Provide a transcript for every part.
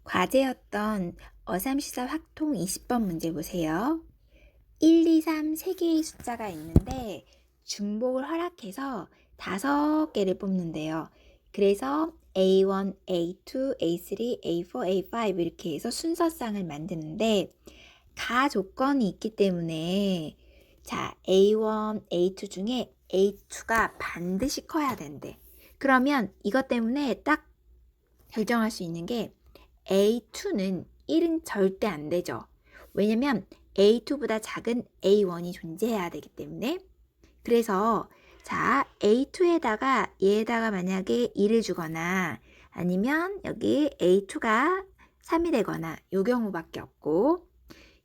과제였던 어삼시사 확통 20번 문제 보세요. 1, 2, 3 3개의 숫자가 있는데 중복을 허락해서 5개를 뽑는데요. 그래서 A1, A2, A3, A4, A5 이렇게 해서 순서상을 만드는데 가 조건이 있기 때문에 자, A1, A2 중에 A2가 반드시 커야 된대. 그러면 이것 때문에 딱 결정할 수 있는 게 A2는 1은 절대 안 되죠. 왜냐면 A2보다 작은 A1이 존재해야 되기 때문에. 그래서 자, A2에다가 얘에다가 만약에 2를 주거나 아니면 여기 A2가 3이 되거나 요 경우밖에 없고,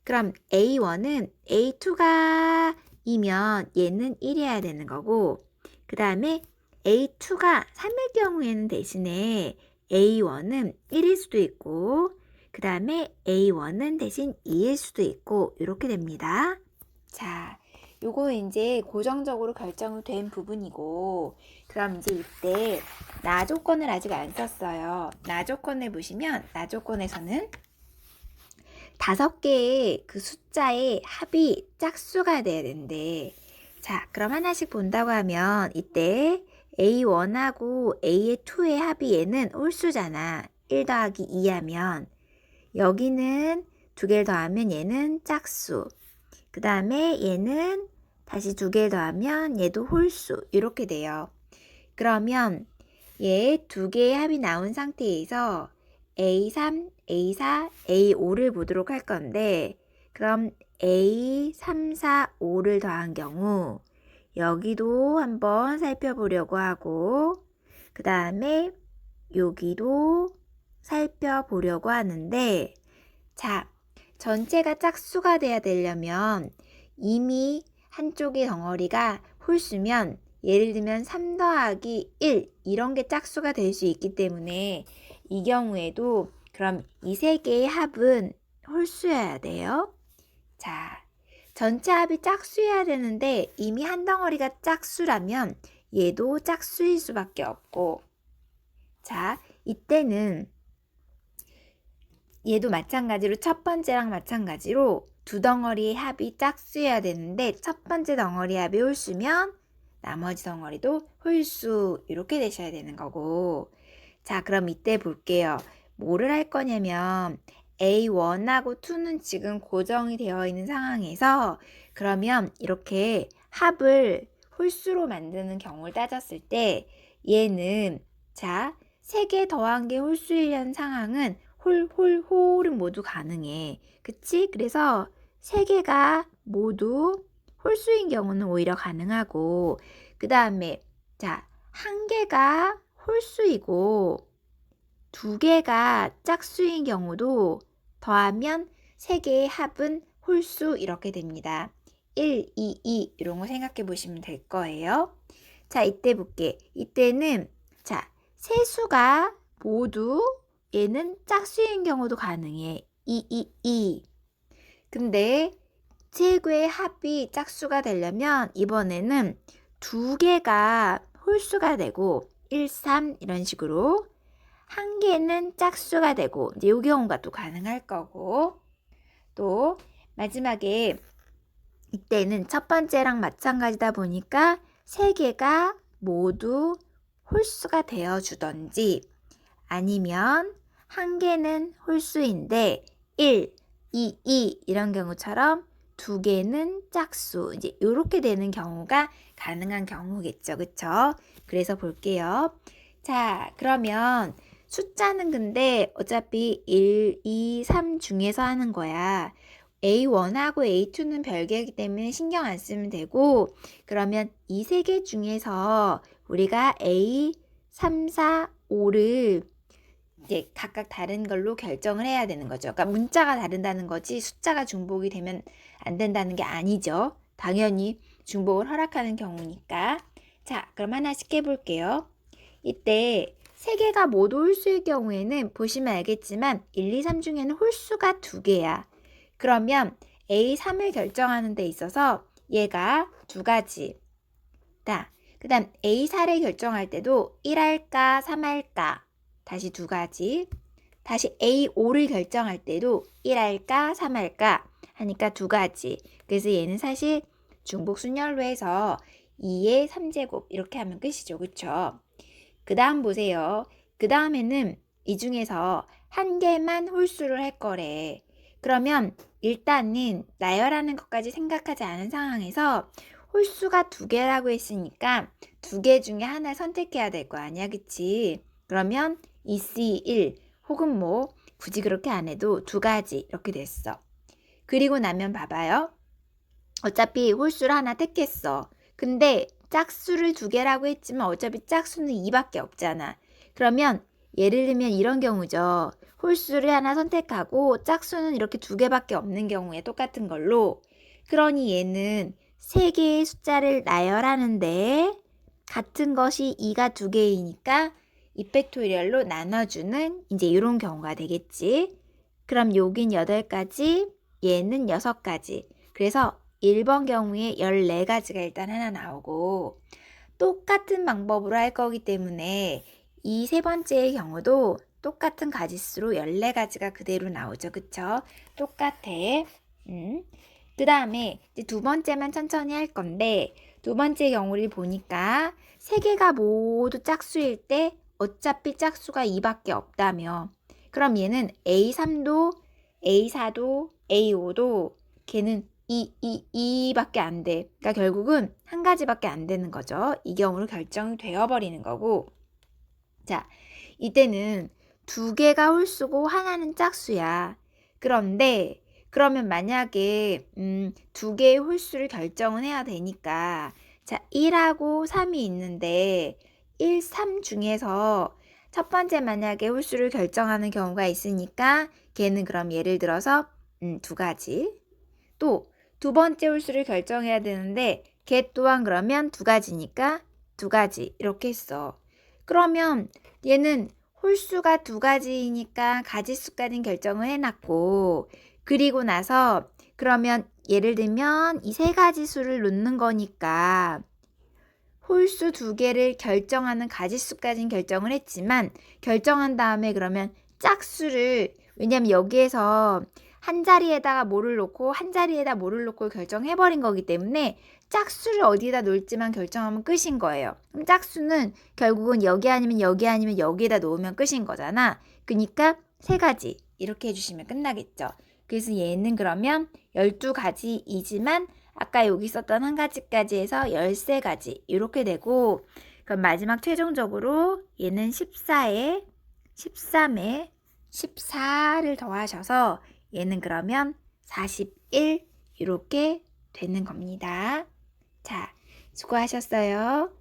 그럼 A1은 A2가 2면 얘는 1이어야 되는 거고, 그 다음에 A2가 3일 경우에는 대신에 A1은 1일 수도 있고, 그 다음에 A1은 대신 2일 수도 있고, 이렇게 됩니다. 자, 요거 이제 고정적으로 결정된 부분이고, 그럼 이제 이때 나 조건을 아직 안 썼어요. 나 조건을 보시면 나 조건에서는 5개의 그 숫자의 합이 짝수가 돼야 된대. 자, 그럼 하나씩 본다고 하면 이때 A1하고 A2의 합이 얘는 홀수잖아. 1 더하기 2 하면 여기는 2개를 더하면 얘는 짝수. 그 다음에 얘는 다시 2개를 더하면 얘도 홀수. 이렇게 돼요. 그러면 얘 2개의 합이 나온 상태에서 A3, A4, A5를 보도록 할 건데, 그럼 A3, 4, 5를 더한 경우 여기도 한번 살펴보려고 하고, 그 다음에 여기도 살펴보려고 하는데, 자, 전체가 짝수가 돼야 되려면 이미 한쪽의 덩어리가 홀수면 예를 들면 3 더하기 1 이런 게 짝수가 될 수 있기 때문에 이 경우에도 그럼 이 세 개의 합은 홀수여야 돼요. 자, 전체 합이 짝수여야 되는데 이미 한 덩어리가 짝수라면 얘도 짝수일 수밖에 없고, 자, 이때는 얘도 마찬가지로 첫 번째랑 마찬가지로 두 덩어리의 합이 짝수여야 되는데 첫 번째 덩어리 합이 홀수면 나머지 덩어리도 홀수 이렇게 되셔야 되는 거고, 자, 그럼 이때 볼게요. 뭐를 할 거냐면 A1하고 2는 지금 고정이 되어 있는 상황에서 그러면 이렇게 합을 홀수로 만드는 경우를 따졌을 때 얘는 자, 3개 더한 게 홀수이라는 상황은 홀은 모두 가능해. 그치? 그래서 3개가 모두 홀수인 경우는 오히려 가능하고, 그 다음에 자, 1개가 홀수이고 2개가 짝수인 경우도 더하면 3개의 합은 홀수 이렇게 됩니다. 1, 2, 2 이런 거 생각해 보시면 될 거예요. 자, 이때 볼게. 이때는 자, 세 수가 모두 얘는 짝수인 경우도 가능해. 2, 2, 2. 근데 세 개의 합이 짝수가 되려면 이번에는 2개가 홀수가 되고 1, 3 이런 식으로 1개는 짝수가 되고 이제 이 경우가 또 가능할 거고, 또 마지막에 이때는 첫 번째랑 마찬가지다 보니까 3개가 모두 홀수가 되어 주던지 아니면 1개는 홀수인데 1, 2, 2 이런 경우처럼 2개는 짝수 이제 이렇게 되는 경우가 가능한 경우겠죠. 그쵸? 그래서 볼게요. 자, 그러면 숫자는 근데 어차피 1, 2, 3 중에서 하는 거야. A1하고 A2는 별개이기 때문에 신경 안 쓰면 되고, 그러면 이 세 개 중에서 우리가 A, 3, 4, 5를 이제 각각 다른 걸로 결정을 해야 되는 거죠. 그러니까 문자가 다른다는 거지 숫자가 중복이 되면 안 된다는 게 아니죠. 당연히 중복을 허락하는 경우니까. 자, 그럼 하나씩 해볼게요. 이때 세 개가 모두 홀수일 경우에는 보시면 알겠지만 1, 2, 3 중에는 홀수가 2개야. 그러면 A3을 결정하는 데 있어서 얘가 2가지. 그 다음 A4를 결정할 때도 1 할까 3 할까 다시 2가지. 다시 A5를 결정할 때도 1할까 3할까 하니까 두 가지. 그래서 얘는 사실 중복순열로 해서 2의 3제곱 이렇게 하면 끝이죠. 그쵸? 그 다음 보세요. 그 다음에는 이 중에서 한 개만 홀수를 할 거래. 그러면 일단은 나열하는 것까지 생각하지 않은 상황에서 홀수가 두 개라고 했으니까 두 개 중에 하나 선택해야 될 거 아니야. 그치? 그러면 EC1 혹은 뭐 굳이 그렇게 안 해도 두 가지 이렇게 됐어. 그리고 나면 봐봐요. 어차피 홀수를 하나 택했어. 근데 짝수를 두 개라고 했지만 어차피 짝수는 2밖에 없잖아. 그러면 예를 들면 이런 경우죠. 홀수를 하나 선택하고 짝수는 이렇게 두 개밖에 없는 경우에 똑같은 걸로. 그러니 얘는 세 개의 숫자를 나열하는데 같은 것이 2가 두 개이니까 2팩토리얼로 나눠주는 이제 이런 경우가 되겠지. 그럼 여긴 8가지, 얘는 6가지. 그래서 1번 경우에 14가지가 일단 하나 나오고 똑같은 방법으로 할 거기 때문에 이 세 번째의 경우도 똑같은 가지수로 14가지가 그대로 나오죠. 그쵸? 똑같아. 그 다음에 이제 두 번째만 천천히 할 건데 두 번째 경우를 보니까 세 개가 모두 짝수일 때 어차피 짝수가 2밖에 없다며. 그럼 얘는 A3도, A4도, A5도 걔는 2밖에 안 돼. 그러니까 결국은 한 가지밖에 안 되는 거죠. 이 경우로 결정이 되어버리는 거고. 자, 이때는 두 개가 홀수고 하나는 짝수야. 그런데 그러면 만약에 두 개의 홀수를 결정은 해야 되니까 자, 1하고 3이 있는데 1, 3 중에서 첫 번째 만약에 홀수를 결정하는 경우가 있으니까 걔는 그럼 예를 들어서 두 가지. 또 두 번째 홀수를 결정해야 되는데 걔 또한 그러면 두 가지니까 두 가지 이렇게 했어. 그러면 얘는 홀수가 두 가지이니까 가지수까지는 결정을 해놨고 그리고 나서 그러면 예를 들면 이 세 가지 수를 놓는 거니까 홀수 두 개를 결정하는 가지수까지는 결정을 했지만 결정한 다음에 그러면 짝수를 왜냐면 여기에서 한 자리에다가 뭐를 놓고 한 자리에다 뭐를 놓고 결정해버린 거기 때문에 짝수를 어디다 놓을지만 결정하면 끝인 거예요. 그럼 짝수는 결국은 여기 아니면 여기 아니면 여기에다 놓으면 끝인 거잖아. 그러니까 세 가지 이렇게 해주시면 끝나겠죠. 그래서 얘는 그러면 12가지이지만 아까 여기 있었던 한 가지까지 해서 13가지 이렇게 되고 그럼 마지막 최종적으로 얘는 14에 13에 14를 더하셔서 얘는 그러면 41 이렇게 되는 겁니다. 자, 수고하셨어요.